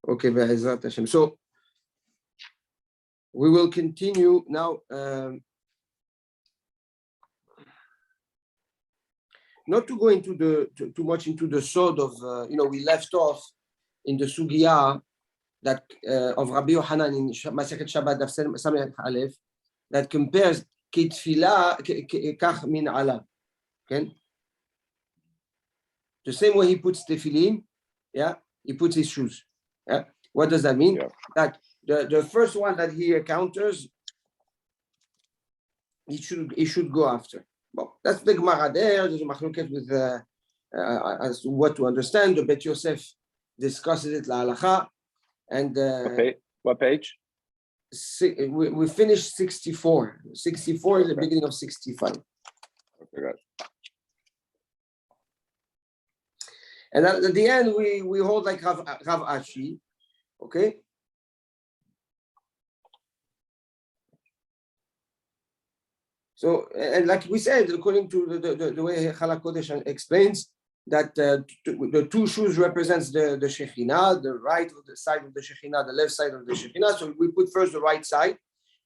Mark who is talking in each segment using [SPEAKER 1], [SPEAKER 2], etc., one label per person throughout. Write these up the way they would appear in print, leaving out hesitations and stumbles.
[SPEAKER 1] Okay, Be'ezrat Hashem. So we will continue now. Not to go into too much into the sod of we left off in the sugya that of Rabbi Yohanan in Masechet Shabbat Daf Samech Aleph that compares kitfila kach min ala. Okay, the same way he puts tefillin, he puts his shoes. Yeah, what does that mean? Yeah. That the first one that he encounters, he should go after. Well, that's the Gemara there. There's a machloket with as to what to understand. The Bet Yosef discusses it la halacha, and
[SPEAKER 2] what page?
[SPEAKER 1] We finished 64. 64 is the beginning of 65.
[SPEAKER 2] Okay, right.
[SPEAKER 1] And at the end, we hold like Rav Ashi, okay? So, and like we said, according to the way Heikhal HaKodesh explains, that the two shoes represents the Shekhinah, the right side of the Shekhinah, the left side of the Shekhinah. So we put first the right side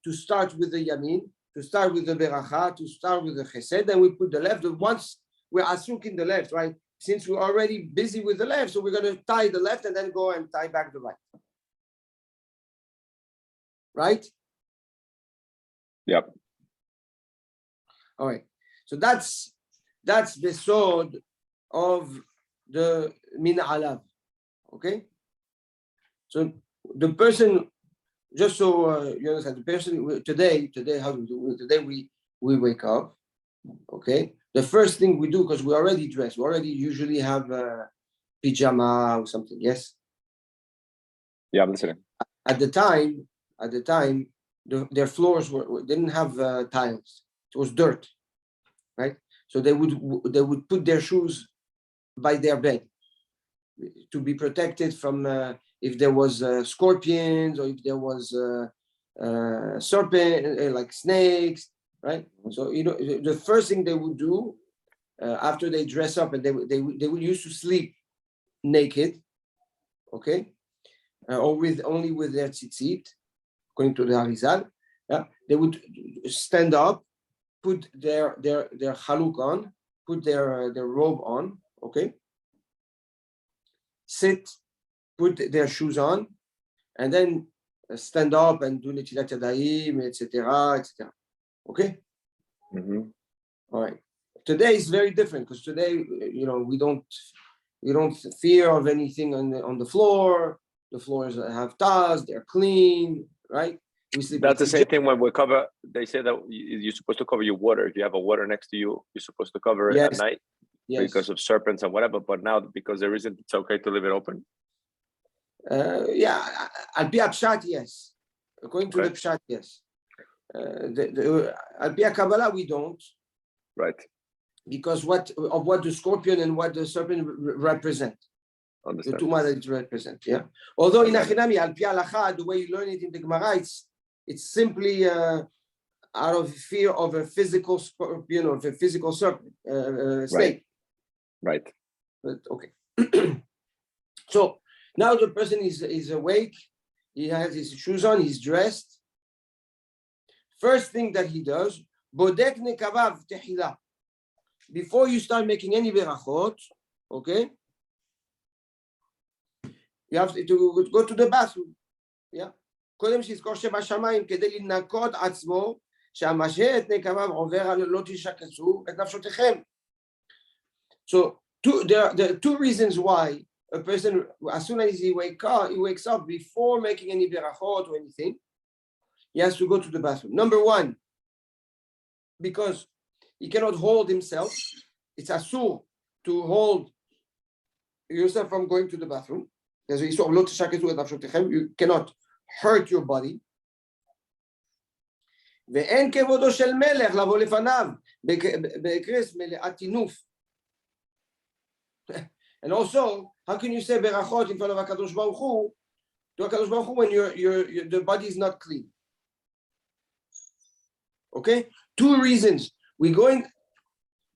[SPEAKER 1] to start with the Yamin, to start with the Beracha, to start with the Chesed, and we put the left. Once we're asuk in the left, right? Since we're already busy with the left, so we're going to tie the left and then go and tie back the right. Right?
[SPEAKER 2] Yep.
[SPEAKER 1] All right. So that's the sword of the min alav. Okay. So the person, just so you understand, the person today, how do we do it? Today we wake up. Okay. The first thing we do, because we're already dressed, we already usually have a pajama or something. Yes.
[SPEAKER 2] Yeah, I'm listening.
[SPEAKER 1] At the time, their floors didn't have tiles. It was dirt, right? So they would put their shoes by their bed to be protected from if there was scorpions or if there was serpent like snakes, right? So the first thing they would do after they dress up, and they would used to sleep naked, okay, or only with their tzitzit, according to the Harizal. Yeah, they would stand up, put their chaluk on, put their robe on, okay, sit, put their shoes on, and then stand up and do netilat yadayim, etc., etc. Okay.
[SPEAKER 2] Mm-hmm.
[SPEAKER 1] All right. Today is very different because today, we don't fear of anything on the floor. The floors have tiles; they're clean, right?
[SPEAKER 2] That's the same thing when we cover. They say that you're supposed to cover your water. If you have a water next to you, you're supposed to cover it at night because of serpents and whatever. But now, because there isn't, it's okay to leave it open.
[SPEAKER 1] Al pi pshat, yes. According to the pshat, yes. Al pi Kabbalah, we don't.
[SPEAKER 2] Right.
[SPEAKER 1] Because what the scorpion and what the serpent represent.
[SPEAKER 2] Understand.
[SPEAKER 1] The tumah that it represents. Yeah. Although in Achinami, al pi halacha, the way you learn it in the Gemara, it's simply out of fear of a physical scorpion or a physical serpent snake.
[SPEAKER 2] Right.
[SPEAKER 1] But okay. So now the person is awake. He has his shoes on. He's dressed. First thing that he does, bodek nekavav tehila. Before you start making any berachot, okay, you have to go to the bathroom. Yeah. קודם שיזכור שבשמיים כדי לנקות עצמו שהמשהה את נקביו עובר על לא תשקצו את נפשותיכם. So there are two reasons why a person, as soon as he wakes up before making any berachot or anything, he has to go to the bathroom. Number one, because he cannot hold himself. It's asur to hold yourself from going to the bathroom. You cannot hurt your body. ואין כבודו של מלך לבוא לפניו בקרס מלאת טינוף. And also, how can you say berachot in front of HaKadosh Baruch Hu, to HaKadosh Baruch Hu, when the body is not clean? Okay, two reasons. We go in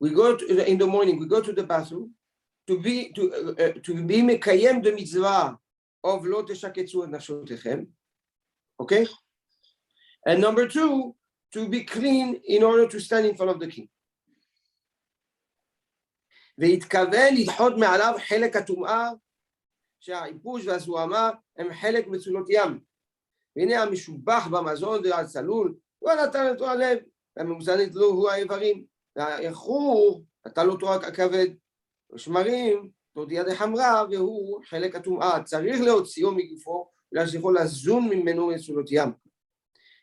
[SPEAKER 1] the morning. We go to the bathroom to be mekayem the mitzvah of lo teshaketzu et nafshotechem. Okay? And number 2, to be clean in order to stand in front of the king. והתכוון לדחות מעליו חלק הטומאה שהעיפוש והזוהמה הם חלק מצולות ים. והנה המשובח במזון והצלול, הוא נתן אותו הלב, והממוזנת לו הוא האיברים. והאיחור נתן לו אותו הכבד, ושמרים תודי ידי חמרה, והוא חלק הטומאה. צריך להוציאו מגופו ולהשליכו לזון ממנו מצולות ים.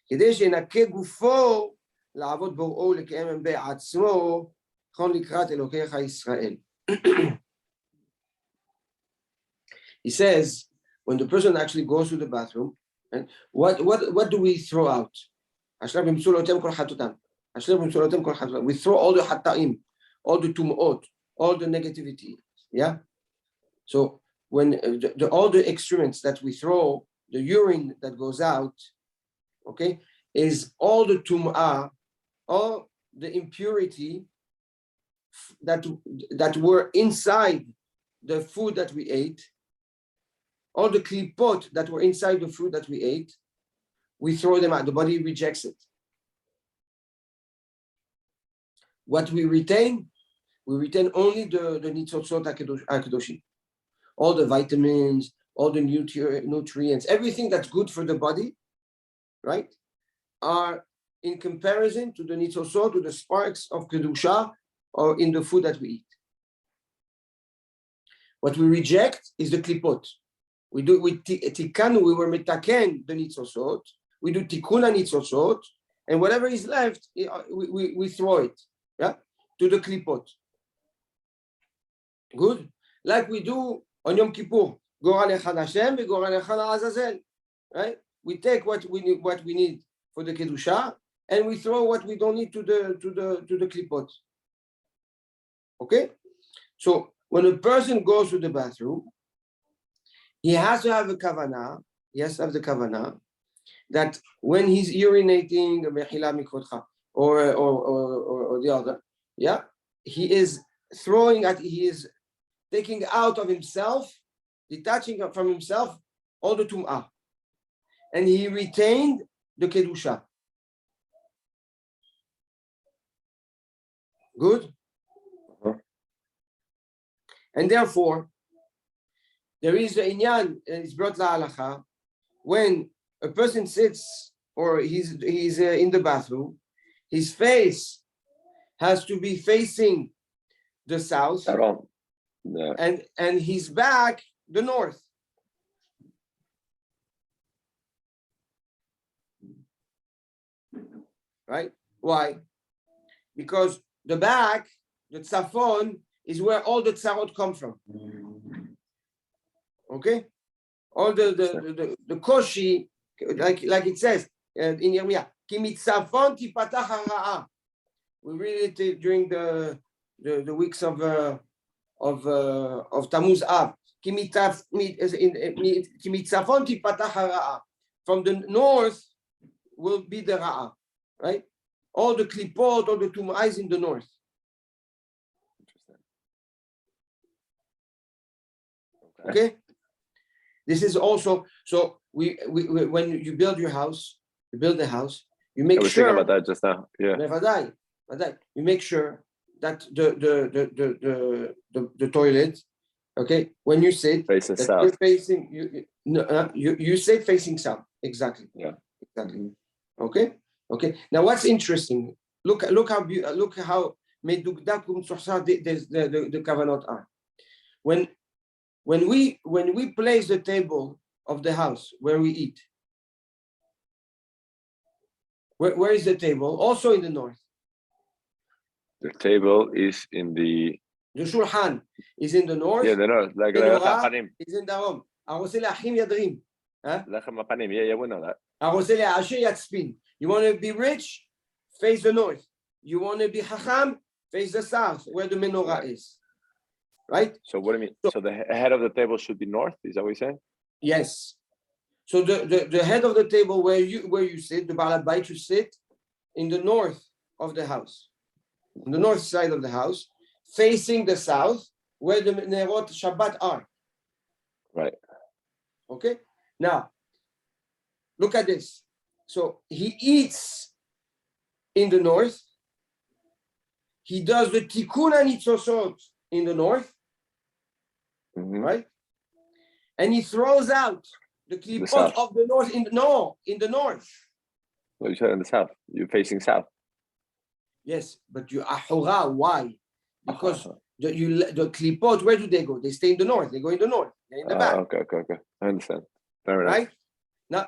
[SPEAKER 1] כדי שינקה גופו לעבוד בוראו ולקיים בעצמו, נכון לקראת אלוקיך ישראל. He says, when the person actually goes to the bathroom, and what do we throw out? We throw all the hatta'im, all the tum'ot, all the negativity. Yeah? So when all the excrements that we throw, the urine that goes out, okay, is all the tum'ah, all the impurity that were inside the food that we ate, all the klipot that were inside the food that we ate, we throw them out. The body rejects it. What we retain only the nitzotzot HaKadoshim. All the vitamins, all the nutrients, everything that's good for the body, right, are in comparison to the nitzotzot, to the sparks of Kedusha, or in the food that we eat. What we reject is the klipot. We were mitaken the nitzotzot, we do tikkun nitzotzot, and whatever is left, we throw it, yeah, to the klipot. Good? Like we do on Yom Kippur, Gora Lechan Hashem, Gora Lechan Azazel, right? We take what we need for the kedusha, and we throw what we don't need to the klipot. Okay? So when a person goes to the bathroom, he has to have a kavanah. He has to have the kavanah that when he's urinating, or the other, yeah, he is taking out of himself, detaching from himself all the tum'ah, and he retained the kedusha. Good. And therefore, there is the inyan, and it's brought la halacha, when a person sits or he's in the bathroom, his face has to be facing the south, yeah, and his back the north. Right? Why? Because the back, the tzafon, is where all the tzarot come from. Okay? All the koshi, like it says in Yirmiyah, ki mitzafon tipatach hara'a. We read it during the weeks of Tammuz Av. Ki mitzafon tipatach hara'a. From the north will be the ra'a, right? All the klipot, all the tum'ah is in the north. Okay, this is also so. We when you build your house, you build the house. You make sure. I was thinking about that just now. Yeah. You make sure that the toilet, okay, when you sit,
[SPEAKER 2] facing south.
[SPEAKER 1] You're facing you sit facing south. Exactly.
[SPEAKER 2] Yeah.
[SPEAKER 1] Exactly. Okay. Okay. Now, what's interesting? Look how medugdak the kavanot are. When we place the table of the house where we eat, where is the table? Also in the north.
[SPEAKER 2] The table is in the
[SPEAKER 1] shulchan is in the north.
[SPEAKER 2] Yeah, the north. Like
[SPEAKER 1] the is in darom.
[SPEAKER 2] Yeah, we know that.
[SPEAKER 1] You want to be rich? Face the north. You want to be hacham? Face the south, where the menorah is. Right?
[SPEAKER 2] So what do you mean? So the head of the table should be north? Is that what you're saying?
[SPEAKER 1] Yes. So the head of the table where you sit, the Baal Bayit should sit in the north of the house, on the north side of the house, facing the south, where the Nerot Shabbat are.
[SPEAKER 2] Right.
[SPEAKER 1] Okay? Now, look at this. So he eats in the north. He does the tikkun hanitzosot in the north, right? And he throws out the klipot of the north in the north.
[SPEAKER 2] Well, you said in the south. You're facing south.
[SPEAKER 1] Yes, but you ahura. Why? Because the klipot, where do they go? They stay in the north. They go in the north. They're in the back.
[SPEAKER 2] Okay. I understand. Fair enough.
[SPEAKER 1] Right? Now,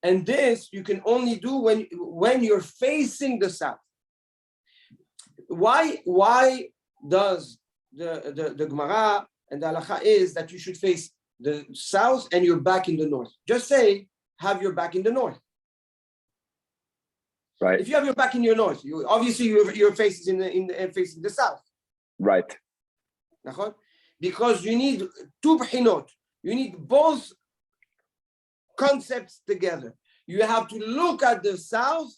[SPEAKER 1] and this you can only do when you're facing the south. Why does the Gemara and the halacha is that you should face the south and your back in the north? Just say have your back in the north.
[SPEAKER 2] Right.
[SPEAKER 1] If you have your back in your north, obviously your face is facing the south.
[SPEAKER 2] Right.
[SPEAKER 1] Because you need two b'chinot. You need both concepts together. You have to look at the south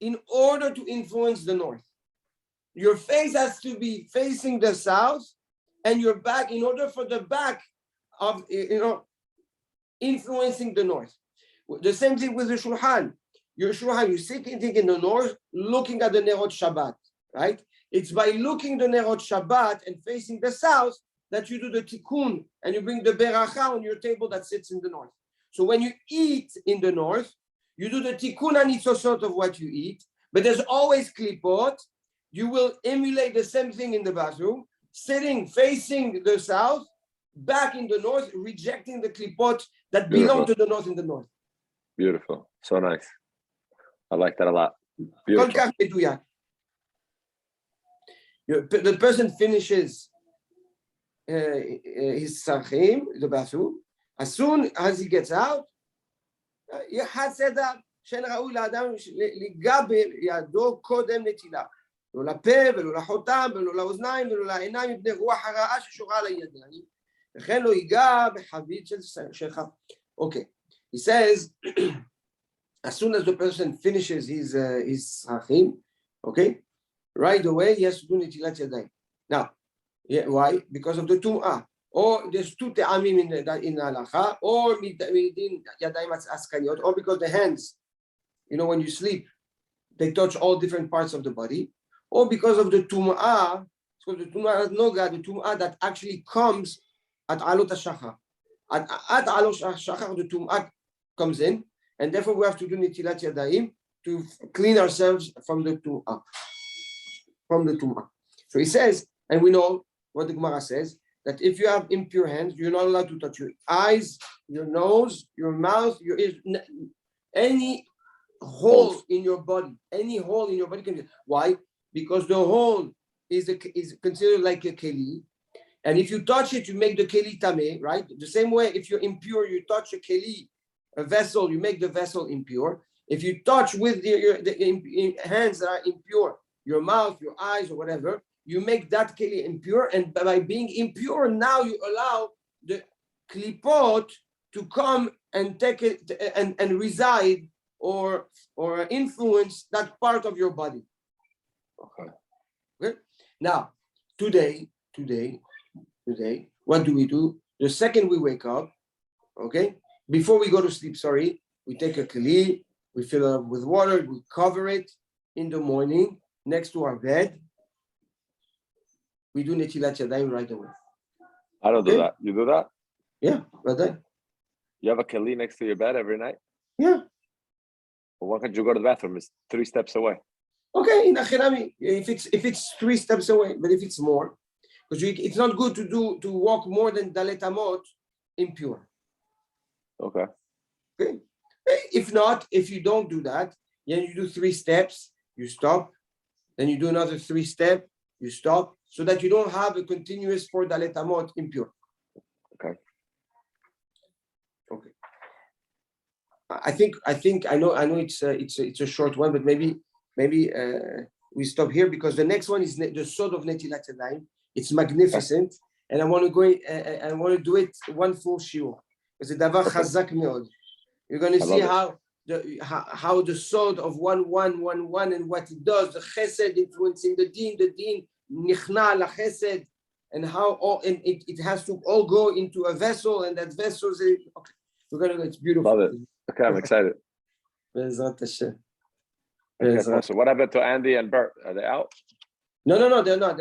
[SPEAKER 1] in order to influence the north. Your face has to be facing the south, and your back, in order for the back of influencing the north. The same thing with the shulchan. Your shulchan, you're sitting in the north, looking at the Nerot Shabbat, right? It's by looking the Nerot Shabbat and facing the south that you do the tikkun, and you bring the beracha on your table that sits in the north. So when you eat in the north, you do the tikkun hanitzosot of what you eat, but there's always klipot. You will emulate the same thing in the bathroom, sitting facing the south, back in the north, rejecting the klipot that belong to the north in the north.
[SPEAKER 2] Beautiful. So nice. I like that a lot. Beautiful.
[SPEAKER 1] The person finishes his tzarchim, the bathroom. As soon as he gets out, שאין ראוי לאדם לגבר ידו קודם נטילה. לא לפה ולא לחותם ולא לאוזניים ולא לעיניים מפני רוח הרעה ששורה על הידיים. וכן לא ייגע בחבית שלך. Okay, he says, as soon as the person finishes his tzarchim, okay, right away he has to do netilat yadayim. Now, why? Because of the tum'ah. Or there's two te'amim in halacha, or midin yadayim askaniyot, or because the hands, when you sleep, they touch all different parts of the body, or because of the tum'ah. So the tum'ah noga, the tum'ah that actually comes at alot hashachar. At alot hashachar, the tum'ah comes in, and therefore we have to do netilat yadayim to clean ourselves from the tum'ah. So he says, and we know what the Gemara says, that if you have impure hands, you're not allowed to touch your eyes, your nose, your mouth, your ears, any hole in your body. Any hole in your body can be. Why? Because the hole is considered like a keli, and if you touch it, you make the keli tameh, right? The same way, if you're impure, you touch a keli, a vessel, you make the vessel impure. If you touch with the hands that are impure, your mouth, your eyes, or whatever, you make that keli impure, and by being impure, now you allow the klipot to come and take it and reside or influence that part of your body. Okay. Now, today, what do? The second we wake up, okay, before we go to sleep, we take a keli, we fill it up with water, we cover it in the morning next to our bed. We do netilat yadayim right away.
[SPEAKER 2] I don't do that. You do that?
[SPEAKER 1] Yeah, right.
[SPEAKER 2] You have a keli next to your bed every night?
[SPEAKER 1] Yeah.
[SPEAKER 2] Well, why can't you go to the bathroom? It's 3 steps away.
[SPEAKER 1] Okay, in Achirami, if it's 3 steps away, but if it's more, because it's not good to walk more than dalet amot impure.
[SPEAKER 2] Okay.
[SPEAKER 1] If you don't do that, then you do 3 steps, you stop, then you do another 3 steps, you stop, so that you don't have a continuous 4 dalet amot impure.
[SPEAKER 2] Okay.
[SPEAKER 1] I think I know it's a short one, but maybe we stop here, because the next one is the sod of netilat yadayim. It's magnificent, and I want to do it one full shiur. It's a davar chazak meod. You're going to see how the sod of 1-1-1-1 and what it does, the chesed influencing the din nichna la chesed, and how all and it has to all go into a vessel, and that vessel is okay. We're gonna go. It's beautiful.
[SPEAKER 2] Love it. Okay, I'm excited. Okay, so what happened to Andy and Bert? Are they out?
[SPEAKER 1] No, they're not.